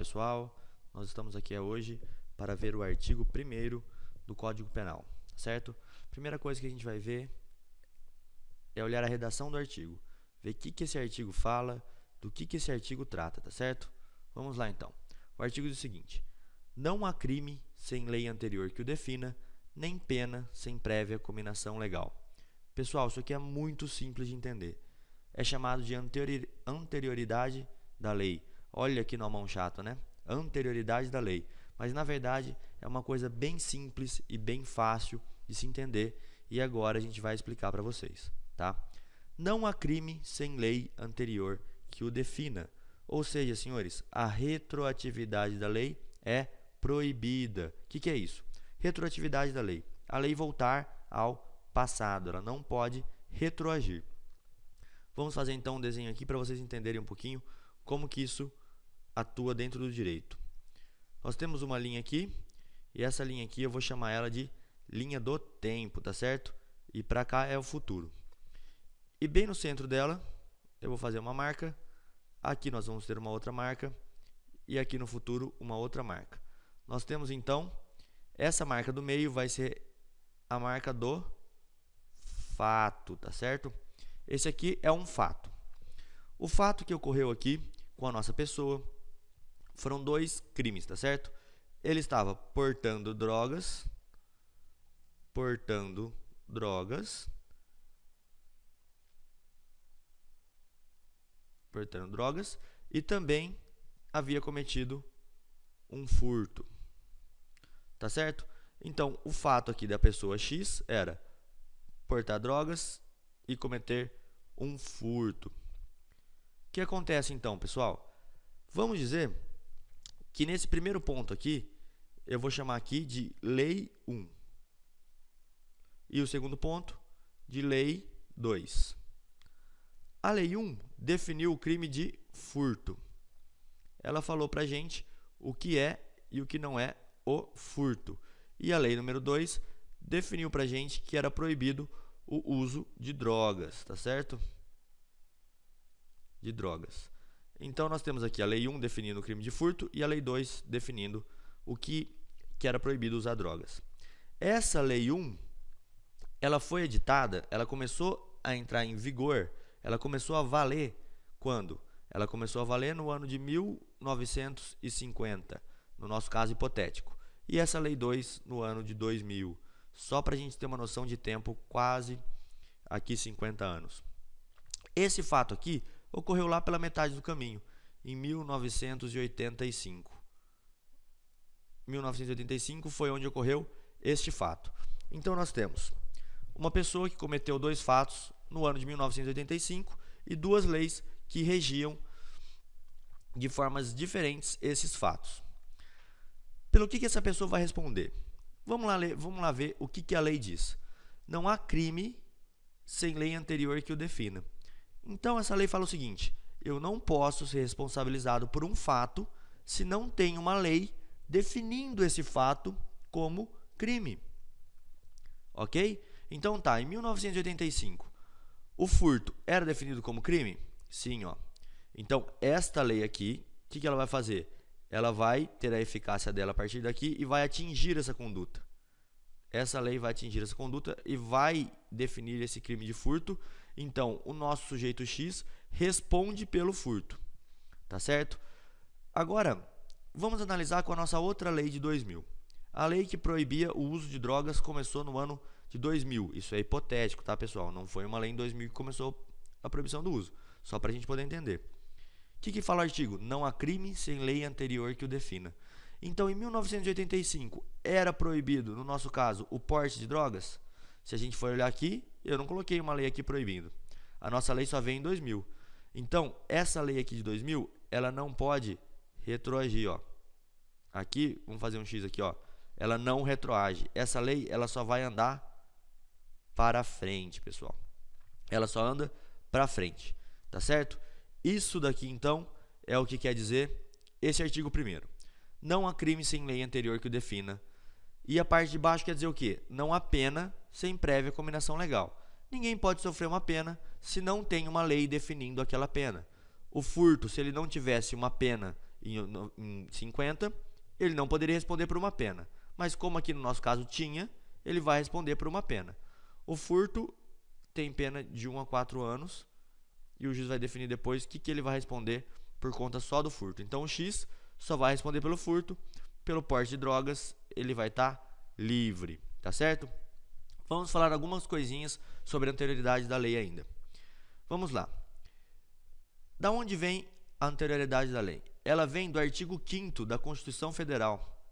pessoal, nós estamos aqui hoje para ver o artigo 1º do Código Penal, certo? Primeira coisa que a gente vai ver é olhar a redação do artigo, ver o que esse artigo fala, do que esse artigo trata, tá certo? Vamos lá então. O artigo diz o seguinte: não há crime sem lei anterior que o defina, nem pena sem prévia cominação legal. Pessoal, isso aqui é muito simples de entender. É chamado de anterioridade da lei. Olha aqui no mão chato, né? Anterioridade da lei. Mas, na verdade, é uma coisa bem simples e bem fácil de se entender. E agora a gente vai explicar para vocês, tá? Não há crime sem lei anterior que o defina. Ou seja, senhores, a retroatividade da lei é proibida. O que é isso? Retroatividade da lei. A lei voltar ao passado. Ela não pode retroagir. Vamos fazer então um desenho aqui para vocês entenderem um pouquinho como que isso atua dentro do direito. Nós temos uma linha aqui, e essa linha aqui eu vou chamar ela de linha do tempo, tá certo? E para cá é o futuro. E bem no centro dela, eu vou fazer uma marca. Aqui nós vamos ter uma outra marca, e aqui no futuro uma outra marca. Nós temos então, essa marca do meio vai ser a marca do fato, tá certo? Esse aqui é um fato. O fato que ocorreu aqui com a nossa pessoa foram dois crimes, tá certo? Ele estava portando drogas, e também havia cometido um furto, tá certo? Então, o fato aqui da pessoa X era portar drogas e cometer um furto. O que acontece então, pessoal? Vamos dizer que nesse primeiro ponto aqui, eu vou chamar aqui de Lei 1. E o segundo ponto, de Lei 2. A Lei 1 definiu o crime de furto. Ela falou pra gente o que é e o que não é o furto. E a Lei número 2 definiu pra gente que era proibido o uso de drogas, tá certo? De drogas. Então, nós temos aqui a Lei 1 definindo o crime de furto e a Lei 2 definindo o que era proibido usar drogas. Essa Lei 1, ela foi editada, ela começou a entrar em vigor, ela começou a valer quando? Ela começou a valer no ano de 1950, no nosso caso hipotético. E essa Lei 2 no ano de 2000. Só para a gente ter uma noção de tempo, quase aqui 50 anos. Esse fato aqui ocorreu lá pela metade do caminho, em 1985. 1985 foi onde ocorreu este fato. Então, nós temos uma pessoa que cometeu dois fatos no ano de 1985 e duas leis que regiam de formas diferentes esses fatos. Pelo que essa pessoa vai responder? Vamos lá ver o que a lei diz. Não há crime sem lei anterior que o defina. Então, essa lei fala o seguinte: eu não posso ser responsabilizado por um fato se não tem uma lei definindo esse fato como crime. Ok? Então, tá, em 1985, o furto era definido como crime? Sim, ó. Então, esta lei aqui, o que ela vai fazer? Ela vai ter a eficácia dela a partir daqui e vai atingir essa conduta. Essa lei vai atingir essa conduta e vai definir esse crime de furto. Então, o nosso sujeito X responde pelo furto, tá certo? Agora, vamos analisar com a nossa outra lei de 2000. A lei que proibia o uso de drogas começou no ano de 2000. Isso é hipotético, tá, pessoal? Não foi uma lei em 2000 que começou a proibição do uso. Só para a gente poder entender. O que fala o artigo? Não há crime sem lei anterior que o defina. Então, em 1985, era proibido, no nosso caso, o porte de drogas? Se a gente for olhar aqui, eu não coloquei uma lei aqui proibindo. A nossa lei só veio em 2000. Então, essa lei aqui de 2000, ela não pode retroagir, ó. Aqui, vamos fazer um X aqui, ó. Ela não retroage. Essa lei, ela só vai andar para frente, pessoal. Ela só anda para frente, tá certo? Isso daqui, então, é o que quer dizer esse artigo 1º. Não há crime sem lei anterior que o defina. E a parte de baixo quer dizer o quê? Não há pena sem prévia cominação legal. Ninguém pode sofrer uma pena se não tem uma lei definindo aquela pena. O furto, se ele não tivesse uma pena em 50, ele não poderia responder por uma pena. Mas como aqui no nosso caso tinha, ele vai responder por uma pena. O furto tem pena de 1 a 4 anos e o juiz vai definir depois o que ele vai responder por conta só do furto. Então o X só vai responder pelo furto, pelo porte de drogas ele vai estar livre, tá certo? Vamos falar algumas coisinhas sobre a anterioridade da lei ainda. Vamos lá. Da onde vem a anterioridade da lei? Ela vem do artigo 5º da Constituição Federal.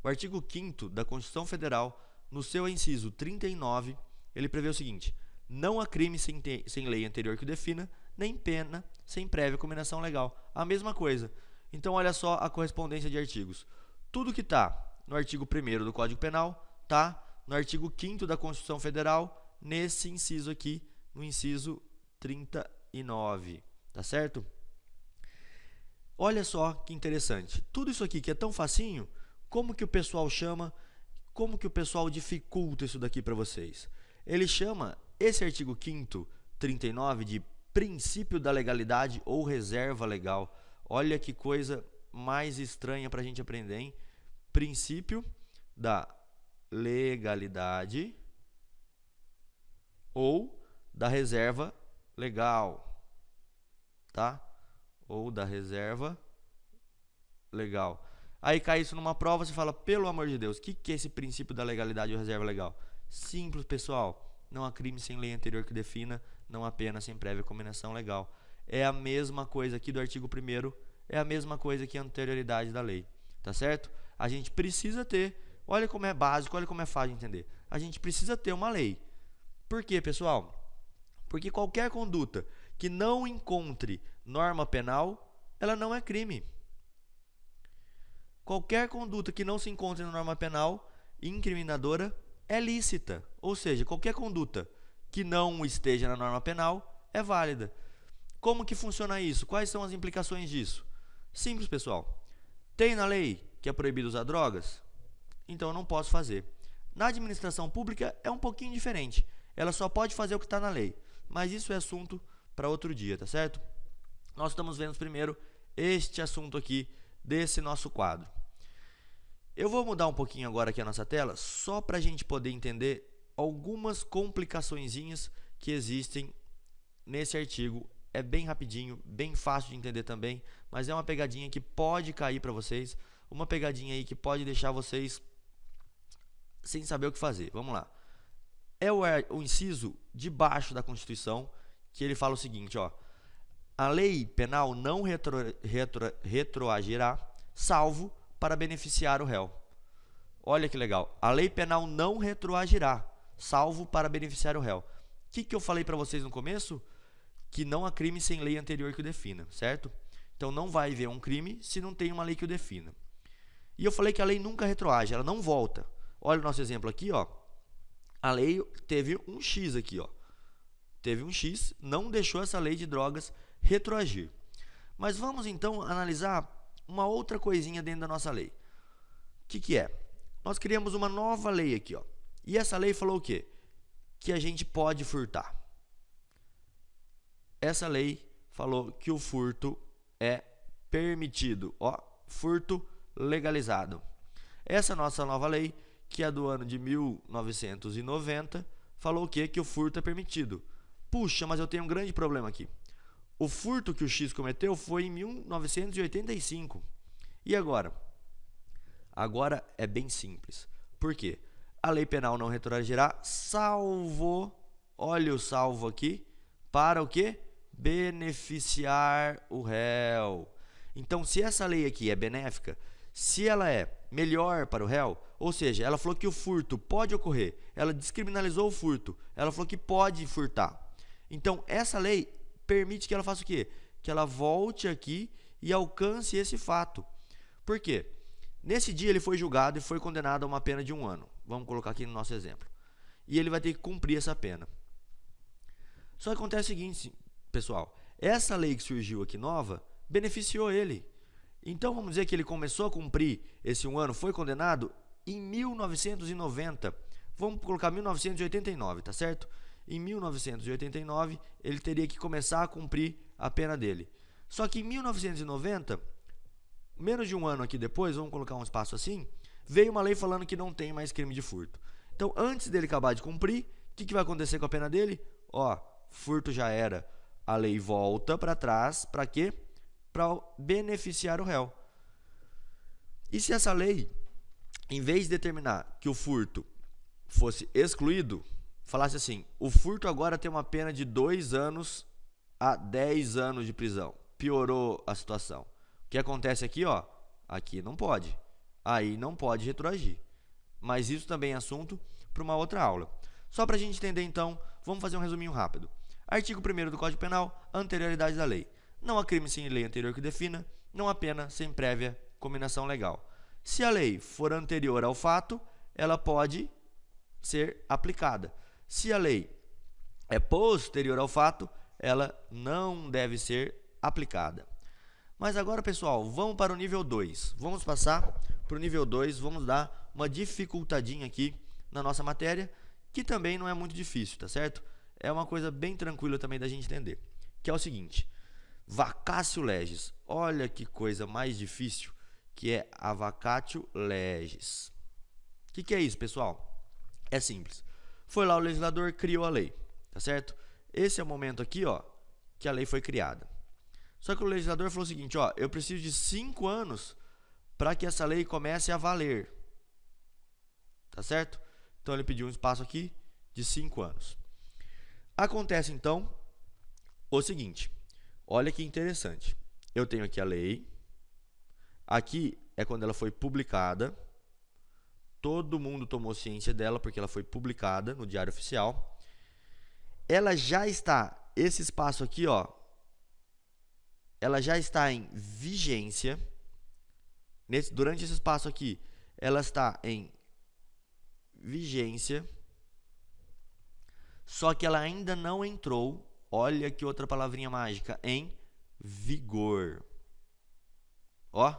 O artigo 5º da Constituição Federal, no seu inciso 39, ele prevê o seguinte: não há crime sem lei anterior que o defina, nem pena sem prévia combinação legal. A mesma coisa. Então, olha só a correspondência de artigos. Tudo que está no artigo 1º do Código Penal está no artigo 5º da Constituição Federal, nesse inciso aqui, no inciso 39. Tá certo? Olha só que interessante. Tudo isso aqui que é tão facinho, como que o pessoal chama, como que o pessoal dificulta isso daqui para vocês? Ele chama esse artigo 5º, 39, de princípio da legalidade ou reserva legal. Olha que coisa mais estranha para a gente aprender, hein? Princípio da legalidade ou da reserva legal, tá? Ou da reserva legal. Aí cai isso numa prova, você fala, pelo amor de Deus, o que é esse princípio da legalidade ou reserva legal? Simples, pessoal. Não há crime sem lei anterior que defina, não há pena sem prévia combinação legal. É a mesma coisa aqui do artigo 1º, é a mesma coisa que a anterioridade da lei, tá certo? A gente precisa ter, olha como é básico, olha como é fácil de entender. A gente precisa ter uma lei. Por quê, pessoal? Porque qualquer conduta que não encontre norma penal, ela não é crime. Qualquer conduta que não se encontre na norma penal incriminadora é lícita. Ou seja, qualquer conduta que não esteja na norma penal é válida. Como que funciona isso? Quais são as implicações disso? Simples, pessoal. Tem na lei que é proibido usar drogas? Então eu não posso fazer. Na administração pública é um pouquinho diferente. Ela só pode fazer o que está na lei. Mas isso é assunto para outro dia, tá certo? Nós estamos vendo primeiro este assunto aqui desse nosso quadro. Eu vou mudar um pouquinho agora aqui a nossa tela, só para a gente poder entender algumas complicaçõezinhas que existem nesse artigo. É bem rapidinho, bem fácil de entender também, mas é uma pegadinha que pode cair para vocês, uma pegadinha aí que pode deixar vocês sem saber o que fazer. Vamos lá. É o inciso de baixo da Constituição, que ele fala o seguinte, ó: a lei penal não retroagirá, salvo para beneficiar o réu. Olha que legal. A lei penal não retroagirá, salvo para beneficiar o réu. O que eu falei para vocês no começo? Que não há crime sem lei anterior que o defina, certo? Então não vai haver um crime se não tem uma lei que o defina. E eu falei que a lei nunca retroage, ela não volta. Olha o nosso exemplo aqui, ó. A lei teve um X aqui, ó. Teve um X, não deixou essa lei de drogas retroagir. Mas vamos então analisar uma outra coisinha dentro da nossa lei. O que é? Nós criamos uma nova lei aqui, ó. E essa lei falou o quê? Que a gente pode furtar. Essa lei falou que o furto é permitido, ó, furto legalizado. Essa nossa nova lei, que é do ano de 1990, falou o quê? Que o furto é permitido. Puxa, mas eu tenho um grande problema aqui. O furto que o X cometeu foi em 1985. E agora? Agora é bem simples. Por quê? A lei penal não retroagirá, salvo, olha o salvo aqui, para o quê? Beneficiar o réu. Então, se essa lei aqui é benéfica, se ela é melhor para o réu, ou seja, ela falou que o furto pode ocorrer, ela descriminalizou o furto, ela falou que pode furtar. Então, essa lei permite que ela faça o quê? Que ela volte aqui e alcance esse fato. Por quê? Nesse dia ele foi julgado e foi condenado a uma pena de 1 ano. Vamos colocar aqui no nosso exemplo. E ele vai ter que cumprir essa pena. Só que acontece o seguinte, pessoal. Essa lei que surgiu aqui nova beneficiou ele. Então vamos dizer que ele começou a cumprir esse 1 ano, foi condenado em 1990. Vamos colocar 1989, tá certo? Em 1989 ele teria que começar a cumprir a pena dele. Só que em 1990 menos de um ano aqui depois, vamos colocar um espaço assim, veio uma lei falando que não tem mais crime de furto. Então, antes dele acabar de cumprir, o que vai acontecer com a pena dele? Ó, furto já era. A lei volta para trás, para quê? Para beneficiar o réu. E se essa lei, em vez de determinar que o furto fosse excluído, falasse assim, o furto agora tem uma pena de 2 anos a 10 anos de prisão. Piorou a situação. O que acontece aqui, ó? Aqui não pode. Aí não pode retroagir. Mas isso também é assunto para uma outra aula. Só para a gente entender, então, vamos fazer um resuminho rápido. Artigo 1º do Código Penal, anterioridade da lei. Não há crime sem lei anterior que defina, não há pena sem prévia cominação legal. Se a lei for anterior ao fato, ela pode ser aplicada. Se a lei é posterior ao fato, ela não deve ser aplicada. Mas agora, pessoal, vamos para o nível 2. Vamos passar para o nível 2, vamos dar uma dificultadinha aqui na nossa matéria, que também não é muito difícil, tá certo? É uma coisa bem tranquila também da gente entender, que é o seguinte, vacatio legis. Olha que coisa mais difícil, que é a vacatio legis. O que é isso, pessoal? É simples. Foi lá o legislador, criou a lei, tá certo? Esse é o momento aqui, ó, que a lei foi criada. Só que o legislador falou o seguinte, ó, eu preciso de 5 anos para que essa lei comece a valer. Tá certo? Então ele pediu um espaço aqui de 5 anos. Acontece então o seguinte, olha que interessante. Eu tenho aqui a lei, aqui é quando ela foi publicada, todo mundo tomou ciência dela porque ela foi publicada no Diário Oficial. Ela já está, esse espaço aqui, ó, ela já está em vigência. Durante esse espaço aqui, ela está em vigência, só que ela ainda não entrou, olha que outra palavrinha mágica, em vigor. Ó,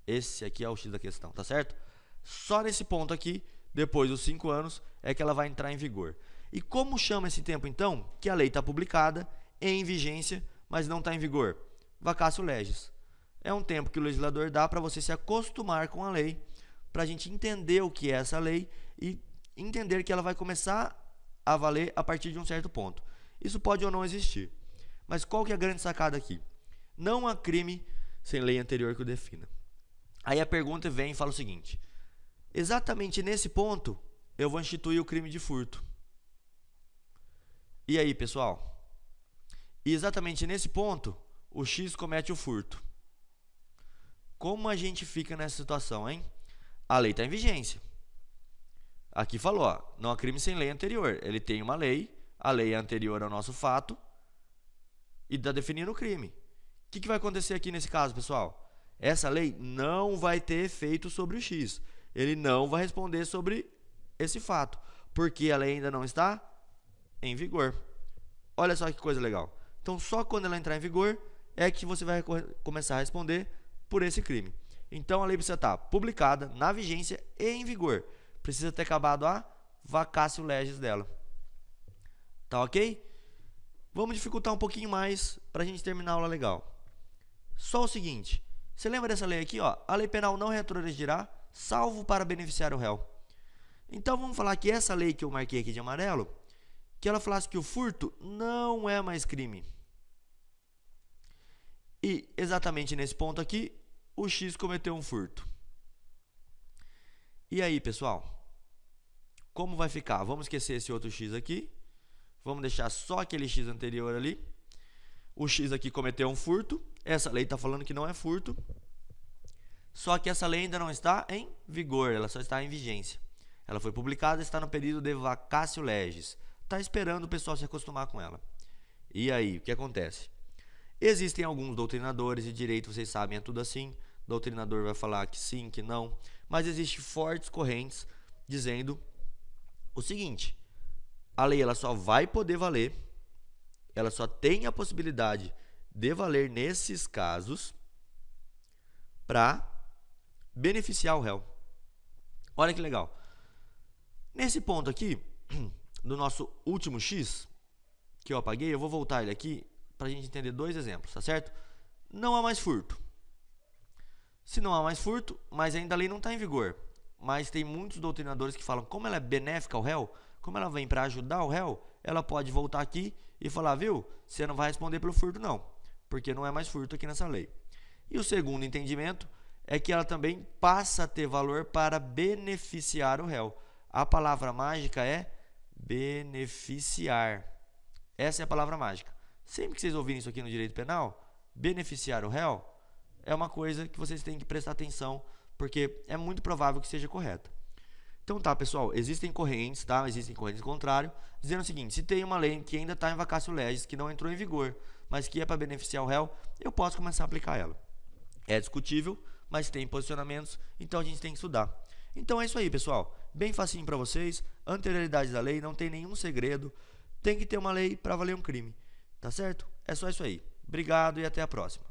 esse aqui é o X da questão, tá certo? Só nesse ponto aqui, depois dos 5 anos, é que ela vai entrar em vigor. E como chama esse tempo, então? Que a lei está publicada, em vigência, mas não está em vigor. Vacatio legis. É um tempo que o legislador dá para você se acostumar com a lei, para a gente entender o que é essa lei e entender que ela vai começar a valer a partir de um certo ponto. Isso pode ou não existir. Mas qual que é a grande sacada aqui? Não há crime sem lei anterior que o defina. Aí a pergunta vem e fala o seguinte, exatamente nesse ponto, eu vou instituir o crime de furto. E aí, pessoal? E exatamente nesse ponto, o X comete o furto. Como a gente fica nessa situação, hein? A lei está em vigência. Aqui falou, ó, não há crime sem lei anterior. Ele tem uma lei, a lei é anterior ao nosso fato e está definindo o crime. O que vai acontecer aqui nesse caso, pessoal? Essa lei não vai ter efeito sobre o X. Ele não vai responder sobre esse fato, porque a lei ainda não está em vigor. Olha só que coisa legal. Então, só quando ela entrar em vigor é que você vai começar a responder por esse crime. Então, a lei precisa estar publicada, na vigência e em vigor. Precisa ter acabado a vacatio legis dela. Tá ok? Vamos dificultar um pouquinho mais para a gente terminar a aula legal. Só o seguinte, você lembra dessa lei aqui, ó? A lei penal não retroagirá, salvo para beneficiar o réu. Então, vamos falar que essa lei que eu marquei aqui de amarelo, que ela falasse que o furto não é mais crime. E exatamente nesse ponto aqui, o X cometeu um furto. E aí, pessoal? Como vai ficar? Vamos esquecer esse outro X aqui. Vamos deixar só aquele X anterior ali. O X aqui cometeu um furto. Essa lei está falando que não é furto. Só que essa lei ainda não está em vigor, ela só está em vigência. Ela foi publicada e está no período de vacatio legis. Está esperando o pessoal se acostumar com ela. E aí, o que acontece? Existem alguns doutrinadores de direito, vocês sabem, é tudo assim. O doutrinador vai falar que sim, que não. Mas existem fortes correntes dizendo o seguinte, a lei ela só vai poder valer, ela só tem a possibilidade de valer nesses casos para beneficiar o réu. Olha que legal. Nesse ponto aqui, do nosso último X, que eu apaguei, eu vou voltar ele aqui para a gente entender 2 exemplos, tá certo? Não há mais furto. Se não há mais furto, mas ainda a lei não está em vigor, mas tem muitos doutrinadores que falam, como ela é benéfica ao réu, como ela vem para ajudar o réu, ela pode voltar aqui e falar, viu, você não vai responder pelo furto não, porque não é mais furto aqui nessa lei. E o segundo entendimento é que ela também passa a ter valor para beneficiar o réu. A palavra mágica é beneficiar. Essa é a palavra mágica. Sempre que vocês ouvirem isso aqui no direito penal, beneficiar o réu é uma coisa que vocês têm que prestar atenção, porque é muito provável que seja correta. Então tá, pessoal, existem correntes, tá? Existem correntes contrárias, dizendo o seguinte, se tem uma lei que ainda está em vacatio legis, que não entrou em vigor, mas que é para beneficiar o réu, eu posso começar a aplicar ela. É discutível, mas tem posicionamentos, então a gente tem que estudar. Então é isso aí, pessoal. Bem facinho para vocês, anterioridade da lei, não tem nenhum segredo, tem que ter uma lei para valer um crime, tá certo? É só isso aí. Obrigado e até a próxima.